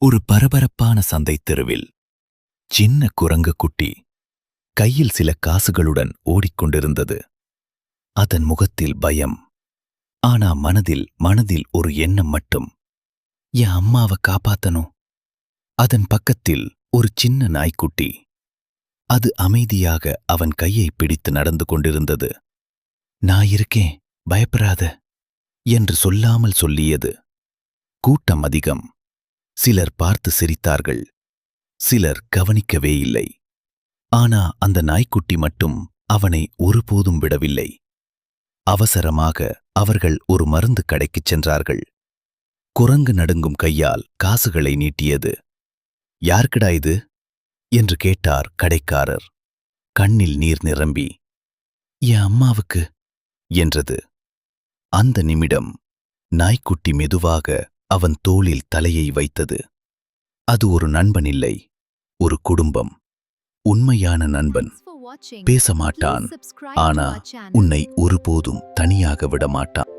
ஒரு பரபரப்பான சந்தைத் தெருவில் சின்ன குரங்கு குட்டி கையில் சில காசுகளுடன் ஓடிக்கொண்டிருந்தது. அதன் முகத்தில் பயம். ஆனா மனதில் ஒரு எண்ணம் மட்டும். என் அம்மாவை காப்பாத்தணும். அதன் பக்கத்தில் ஒரு சின்ன நாய்க்குட்டி. அது அமைதியாக அவன் கையை பிடித்து நடந்து கொண்டிருந்தது. நான் இருக்கேன், பயப்படாத என்று சொல்லாமல் சொல்லியது. கூட்டம் அதிகம். சிலர் பார்த்து சிரித்தார்கள், சிலர் கவனிக்கவே இல்லை. ஆனா அந்த நாய்க்குட்டி மட்டும் அவனை ஒருபோதும் விடவில்லை. அவசரமாக அவர்கள் ஒரு மருந்து கடைக்குச் சென்றார்கள். குரங்கு நடுங்கும் கையால் காசுகளை நீட்டியது. யாருக்குடா இது என்று கேட்டார் கடைக்காரர். கண்ணில் நீர் நிரம்பி, என் அம்மாவுக்கு என்றது. அந்த நிமிடம் நாய்க்குட்டி மெதுவாக அவன் தோளில் தலையை வைத்தது. அது ஒரு நண்பன் இல்லை, ஒரு குடும்பம். உண்மையான நண்பன் பேச மாட்டான், ஆனா உன்னை ஒருபோதும் தனியாக விடமாட்டான்.